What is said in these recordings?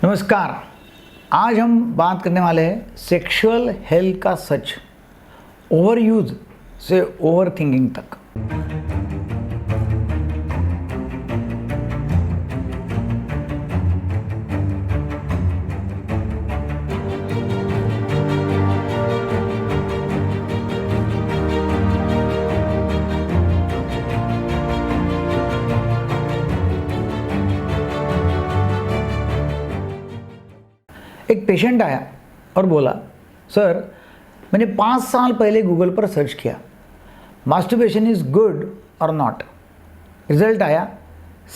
नमस्कार। आज हम बात करने वाले हैं सेक्सुअल हेल्थ का सच, ओवर यूज से ओवर थिंकिंग तक। एक पेशेंट आया और बोला, सर मैंने 5 साल पहले गूगल पर सर्च किया, मास्टरबेशन इज गुड और नॉट। रिजल्ट आया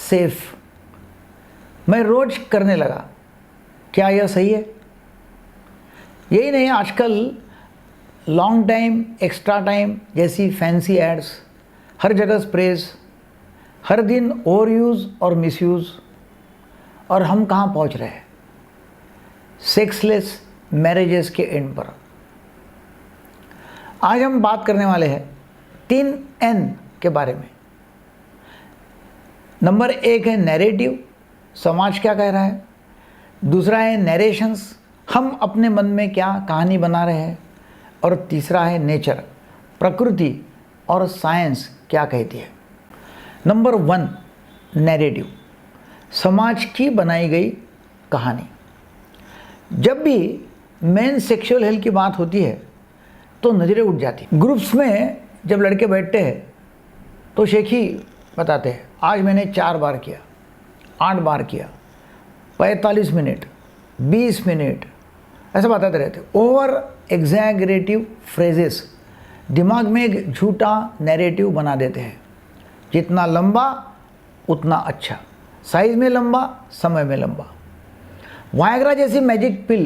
सेफ। मैं रोज करने लगा, क्या यह सही है? यही नहीं, आजकल लॉन्ग टाइम, एक्स्ट्रा टाइम जैसी फैंसी एड्स, हर जगह स्प्रेज, हर दिन ओवर यूज़ और मिसयूज़, और हम कहाँ पहुँच रहे हैं? सेक्सलेस मैरिजेस के एंड पर। आज हम बात करने वाले हैं 3 N के बारे में। नंबर 1 है नैरेटिव, समाज क्या कह रहा है। दूसरा है नैरेशंस, हम अपने मन में क्या कहानी बना रहे हैं। और तीसरा है नेचर, प्रकृति और साइंस क्या कहती है। नंबर 1 नैरेटिव, समाज की बनाई गई कहानी। जब भी मेन सेक्सुअल हेल्थ की बात होती है तो नज़रें उठ जाती। ग्रुप्स में जब लड़के बैठते हैं तो शेखी बताते हैं, आज मैंने 4 बार किया, 8 बार किया, 45 मिनट, 20 मिनट, ऐसा बताते रहते। ओवर एग्जैगरेटिव फ्रेजेस दिमाग में एक झूठा नैरेटिव बना देते हैं। जितना लंबा उतना अच्छा, साइज में लंबा, समय में लंबा। वायग्रा जैसी मैजिक पिल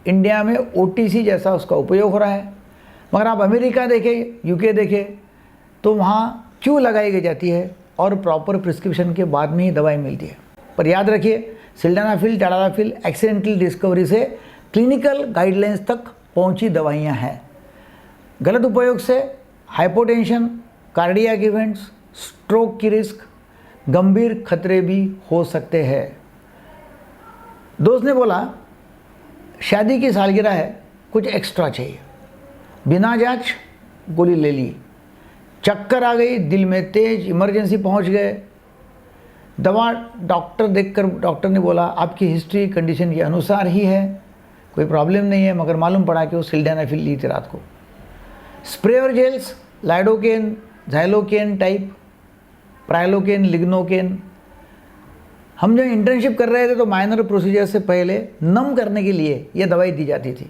इंडिया में OTC जैसा उसका उपयोग हो रहा है, मगर आप अमेरिका देखें, UK देखें तो वहाँ क्यों लगाई गई जाती है और प्रॉपर प्रिस्क्रिप्शन के बाद में ही दवाई मिलती है। पर याद रखिए, सिल्डेनाफिल, टाडालाफिल एक्सीडेंटल डिस्कवरी से क्लिनिकल गाइडलाइंस तक पहुँची दवाइयाँ हैं। गलत उपयोग से हाइपोटेंशन, कार्डियक इवेंट्स, स्ट्रोक की रिस्क, गंभीर खतरे भी हो सकते हैं। दोस्त ने बोला, शादी की सालगिरह है, कुछ एक्स्ट्रा चाहिए। बिना जांच गोली ले ली, चक्कर आ गई, दिल में तेज, इमरजेंसी पहुंच गए। दवा डॉक्टर देखकर डॉक्टर ने बोला, आपकी हिस्ट्री कंडीशन के अनुसार ही है, कोई प्रॉब्लम नहीं है, मगर मालूम पड़ा कि वो सिल्डेनाफिल ली थी रात को। स्प्रे और जेल्स, लाइडोकेन, झाइलोकेन टाइप, प्राइलोकेन, लिग्नोकेन। हम जब इंटर्नशिप कर रहे थे तो माइनर प्रोसीजर से पहले नम करने के लिए ये दवाई दी जाती थी।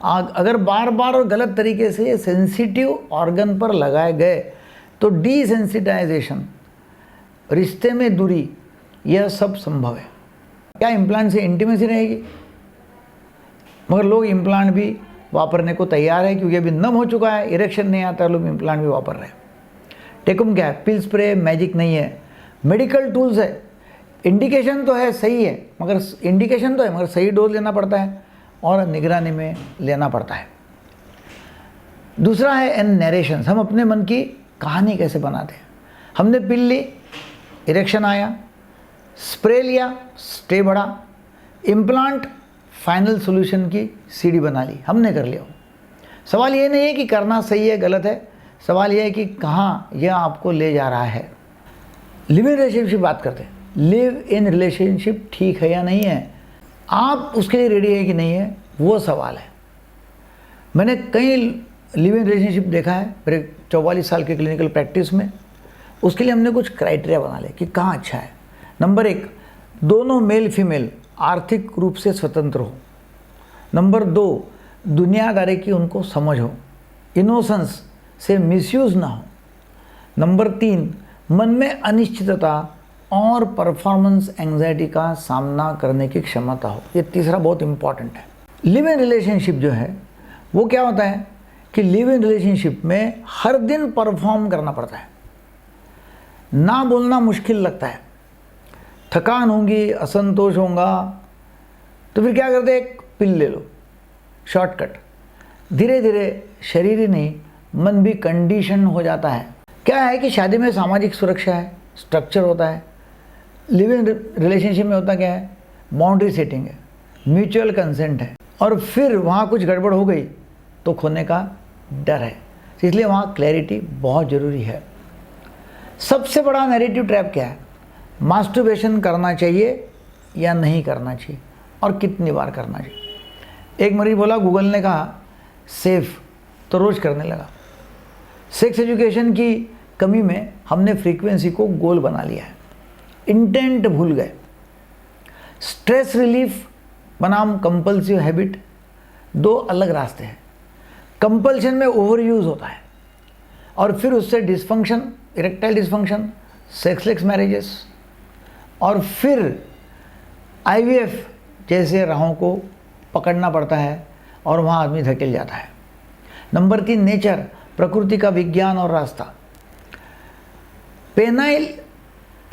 अगर बार बार और गलत तरीके से सेंसिटिव ऑर्गन पर लगाए गए तो डिसेंसिटाइजेशन, रिश्ते में दूरी, यह सब संभव है। क्या इम्प्लांट से इंटीमेसी रहेगी? मगर लोग इम्प्लांट भी वापरने को तैयार है, क्योंकि अभी नम हो चुका है, इरेक्शन नहीं आता, लोग इम्प्लांट भी वापर रहे हैं। टेकुम क्या है? पिल स्प्रे मैजिक नहीं है, मेडिकल टूल्स है। इंडिकेशन तो है, सही है, मगर इंडिकेशन तो है, मगर सही डोज लेना पड़ता है और निगरानी में लेना पड़ता है। दूसरा है एन नरेशंस, हम अपने मन की कहानी कैसे बनाते हैं। हमने पिल ली, इरेक्शन आया, स्प्रे लिया, स्टे बढ़ा, इम्प्लांट फाइनल सॉल्यूशन की सीढ़ी बना ली, हमने कर लिया। सवाल ये नहीं है कि करना सही है गलत है, सवाल यह है कि कहाँ यह आपको ले जा रहा है। लिव इन रिलेशनशिप बात करते हैं। लिव इन रिलेशनशिप ठीक है या नहीं है, आप उसके लिए रेडी है कि नहीं है, वो सवाल है। मैंने कई लिव इन रिलेशनशिप देखा है मेरे 44 साल के क्लिनिकल प्रैक्टिस में। उसके लिए हमने कुछ क्राइटेरिया बना लिया कि कहाँ अच्छा है। नंबर 1, दोनों मेल फीमेल आर्थिक रूप से स्वतंत्र हो। नंबर 2, दुनियादारी की उनको समझ हो, इनोसेंस से मिसयूज ना हो। नंबर 3, मन में अनिश्चितता और परफॉर्मेंस एंग्जाइटी का सामना करने की क्षमता हो। ये तीसरा बहुत इंपॉर्टेंट है। लिव इन रिलेशनशिप जो है वो क्या होता है कि लिव इन रिलेशनशिप में हर दिन परफॉर्म करना पड़ता है। ना बोलना मुश्किल लगता है, थकान होंगी, असंतोष होगा, तो फिर क्या करते हैं, एक पिल ले लो, शॉर्टकट। धीरे धीरे शरीर ही नहीं, मन भी कंडीशन हो जाता है। क्या है कि शादी में सामाजिक सुरक्षा है, स्ट्रक्चर होता है। लिव इन रिलेशनशिप में होता क्या है, बाउंड्री सेटिंग है। म्यूचुअल कंसेंट है, और फिर वहाँ कुछ गड़बड़ हो गई तो खोने का डर है, इसलिए वहाँ क्लैरिटी बहुत ज़रूरी है। सबसे बड़ा नैरेटिव ट्रैप क्या है? मास्टरबेशन करना चाहिए या नहीं करना चाहिए, और कितनी बार करना चाहिए। एक मरीज बोला गूगल ने कहा सेफ, तो रोज़ करने लगा। सेक्स एजुकेशन की कमी में हमने फ्रीक्वेंसी को गोल बना लिया है, इंटेंट भूल गए। स्ट्रेस रिलीफ बनाम कंपल्सिव हैबिट, दो अलग रास्ते हैं। कंपल्शन में ओवर यूज़ होता है और फिर उससे dysfunction, erectile dysfunction, sexless marriages, और फिर आईवीएफ जैसे राहों को पकड़ना पड़ता है और वहाँ आदमी धकेल जाता है। नंबर 3, नेचर, प्रकृति का विज्ञान और रास्ता। पेनाइल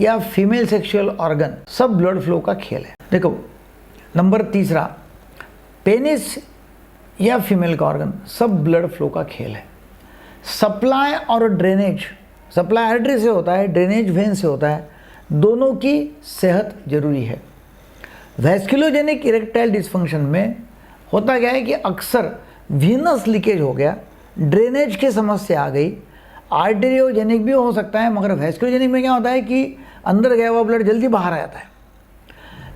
या फीमेल सेक्सुअल ऑर्गन सब ब्लड फ्लो का खेल है। देखो, नंबर 3, पेनिस या फीमेल का ऑर्गन सब ब्लड फ्लो का खेल है। सप्लाई और ड्रेनेज, सप्लाई आर्टरी से होता है, ड्रेनेज वेन से होता है, दोनों की सेहत जरूरी है। वैस्कुलोजेनिक इरेक्टाइल डिसफंक्शन में होता क्या है कि अक्सर वीनस लीकेज हो गया, ड्रेनेज की समस्या आ गई। आर्टेरियोजेनिक भी हो सकता है, मगर वैस्कुलोजेनिक में क्या होता है कि अंदर गया हुआ ब्लड जल्दी बाहर आ जाता है।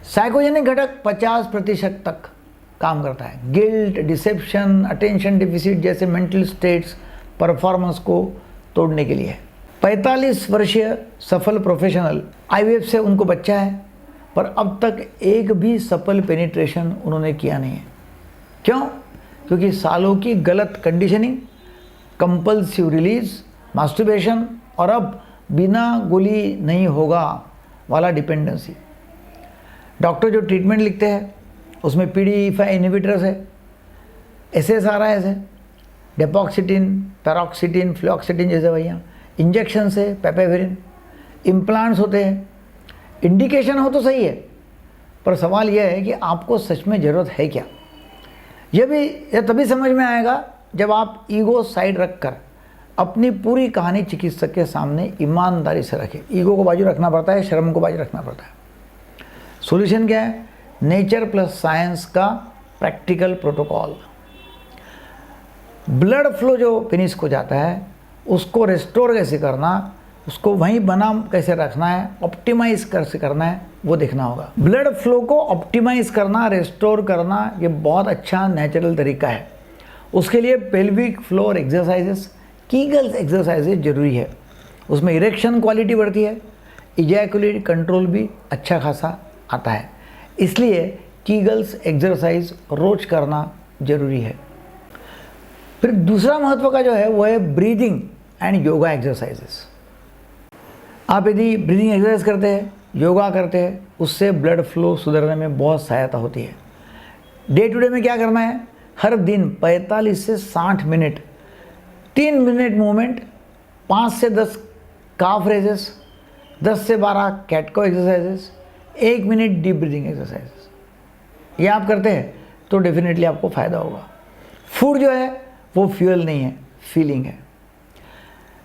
साइकोजेनिक घटक 50% तक काम करता है। गिल्ट, डिसेप्शन, अटेंशन डिफिसिट जैसे मेंटल स्टेट्स परफॉर्मेंस को तोड़ने के लिए। 45 वर्षीय सफल प्रोफेशनल, आईवीएफ से उनको बच्चा है, पर अब तक एक भी सफल पेनिट्रेशन उन्होंने किया नहीं है। क्यों? क्योंकि सालों की गलत कंडीशनिंग, कंपल्सिव रिलीज, मास्टरबेशन, और अब बिना गोली नहीं होगा वाला डिपेंडेंसी। डॉक्टर जो ट्रीटमेंट लिखते हैं उसमें PDE5 इनहिबिटर्स है, SSRIs है, डेपोक्सिटिन, पैरोक्सिटिन, फ्लोक्सिटिन जैसे भैया, इंजेक्शन से पेपेविरिन, इम्प्लांट्स होते हैं। इंडिकेशन हो तो सही है, पर सवाल यह है कि आपको सच में ज़रूरत है क्या। यह तभी समझ में आएगा जब आप ईगो साइड रखकर अपनी पूरी कहानी चिकित्सक के सामने ईमानदारी से रखें। ईगो को बाजू रखना पड़ता है, शर्म को बाजू रखना पड़ता है। सॉल्यूशन क्या है? नेचर प्लस साइंस का प्रैक्टिकल प्रोटोकॉल। ब्लड फ्लो जो पेनिस को जाता है उसको रेस्टोर कैसे करना, उसको वहीं बनाम कैसे रखना है, ऑप्टिमाइज कैसे करना है, वो देखना होगा। ब्लड फ्लो को ऑप्टिमाइज करना, रेस्टोर करना, ये बहुत अच्छा नेचुरल तरीका है। उसके लिए pelvic floor exercises, Kegels exercises जरूरी है। उसमें इरेक्शन क्वालिटी बढ़ती है, इजैकुलेट कंट्रोल भी अच्छा खासा आता है, इसलिए कीगल्स एक्सरसाइज रोज करना जरूरी है। फिर दूसरा महत्व का जो है वो है ब्रीदिंग एंड योगा एक्सरसाइजेस। आप यदि ब्रीदिंग एक्सरसाइज करते हैं, योगा करते हैं, उससे ब्लड फ्लो सुधरने में बहुत सहायता होती है। डे टू डे में क्या करना है? हर दिन 45 से 60 मिनट 3 मिनट मूवमेंट, 5 से 10 काफ रेजेस, 10 से 12 cat cow exercises, 1 minute deep breathing exercises, ये आप करते हैं तो डेफिनेटली आपको फ़ायदा होगा। फूड जो है वो फ्यूल नहीं है, फीलिंग है।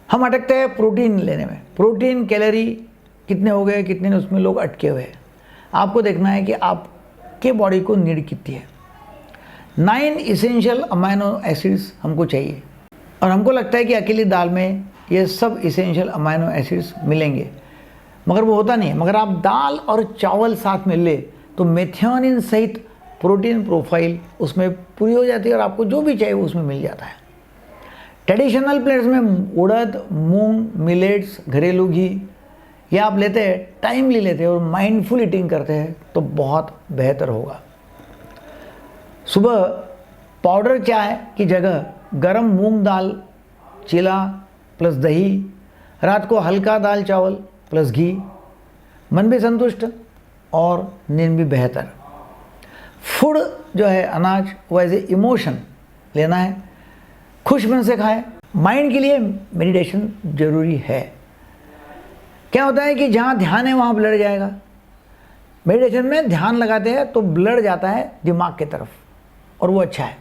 हम अटकते हैं प्रोटीन लेने में, प्रोटीन कैलोरी कितने हो गए, कितने नहीं, उसमें लोग अटके हुए हैं। आपको देखना है कि आपके बॉडी को नीड कितनी है। 9 इसेंशियल अमाइनो एसिड्स हमको चाहिए, और हमको लगता है कि अकेली दाल में ये सब इसेंशियल अमाइनो एसिड्स मिलेंगे, मगर वो होता नहीं है। मगर आप दाल और चावल साथ में ले तो मेथियोनिन सहित प्रोटीन प्रोफाइल उसमें पूरी हो जाती है और आपको जो भी चाहिए वो उसमें मिल जाता है। ट्रेडिशनल प्लेट्स में उड़द, मूंग, मिलेट्स, घरेलू घी, ये आप लेते हैं, टाइमली लेते हैं और माइंडफुल ईटिंग करते हैं तो बहुत बेहतर होगा। सुबह पाउडर चाय की जगह गरम मूंग दाल चिला प्लस दही, रात को हल्का दाल चावल प्लस घी, मन भी संतुष्ट और नींद भी बेहतर। फूड जो है अनाज वो एज ए इमोशन लेना है, खुश मन से खाएं। माइंड के लिए मेडिटेशन जरूरी है। क्या होता है कि जहाँ ध्यान है वहाँ ब्लड जाएगा। मेडिटेशन में ध्यान लगाते हैं तो ब्लड जाता है दिमाग की तरफ और वो अच्छा है।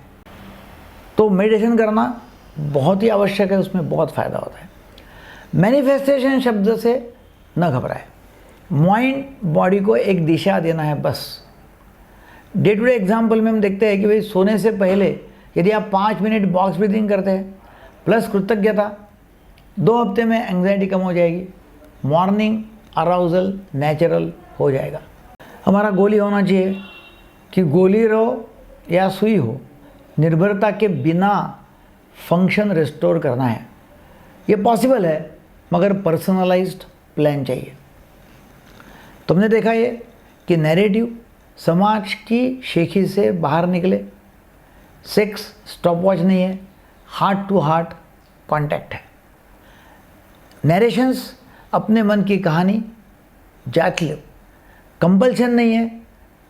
तो मेडिटेशन करना बहुत ही आवश्यक है, उसमें बहुत फ़ायदा होता है। मैनिफेस्टेशन शब्द से न घबराए, माइंड बॉडी को एक दिशा देना है बस। डे टू डे एग्जाम्पल में हम देखते हैं कि भाई सोने से पहले यदि आप 5 मिनट बॉक्स ब्रीथिंग करते हैं प्लस कृतज्ञता, 2 हफ्ते में एंग्जाइटी कम हो जाएगी, मॉर्निंग अराउजल नेचुरल हो जाएगा। हमारा गोल ही होना चाहिए कि गोली रहो या सुई हो, निर्भरता के बिना फंक्शन रिस्टोर करना है। ये पॉसिबल है मगर पर्सनलाइज्ड प्लान चाहिए। तुमने देखा ये कि नैरेटिव समाज की शेखी से बाहर निकले, सेक्स स्टॉपवॉच नहीं है, हार्ट टू हार्ट कांटेक्ट है। नरेशंस अपने मन की कहानी जांच लो, कंपल्शन नहीं है,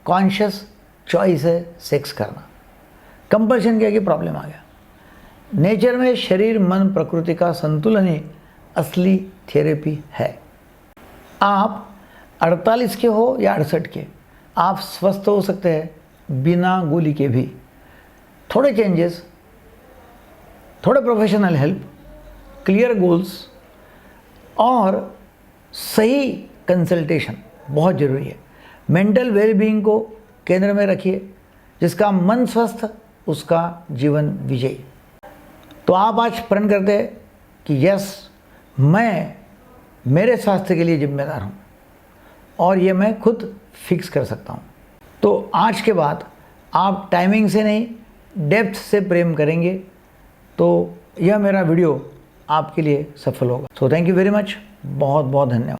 कॉन्शियस चॉइस है सेक्स करना। कंपल्शन क्या कि प्रॉब्लम आ गया। नेचर में शरीर मन प्रकृति का संतुलन ही असली थेरेपी है। आप 48 के हो या 68 के, आप स्वस्थ हो सकते हैं बिना गोली के भी। थोड़े चेंजेस, थोड़े प्रोफेशनल हेल्प, क्लियर गोल्स और सही कंसल्टेशन बहुत ज़रूरी है। मेंटल वेलबींग को केंद्र में रखिए, जिसका मन स्वस्थ उसका जीवन विजयी। तो आप आज प्रण करते हैं कि यस, मैं मेरे स्वास्थ्य के लिए जिम्मेदार हूँ और ये मैं खुद फिक्स कर सकता हूँ। तो आज के बाद आप टाइमिंग से नहीं डेप्थ से प्रेम करेंगे तो यह मेरा वीडियो आपके लिए सफल होगा। So thank you very much, बहुत बहुत धन्यवाद।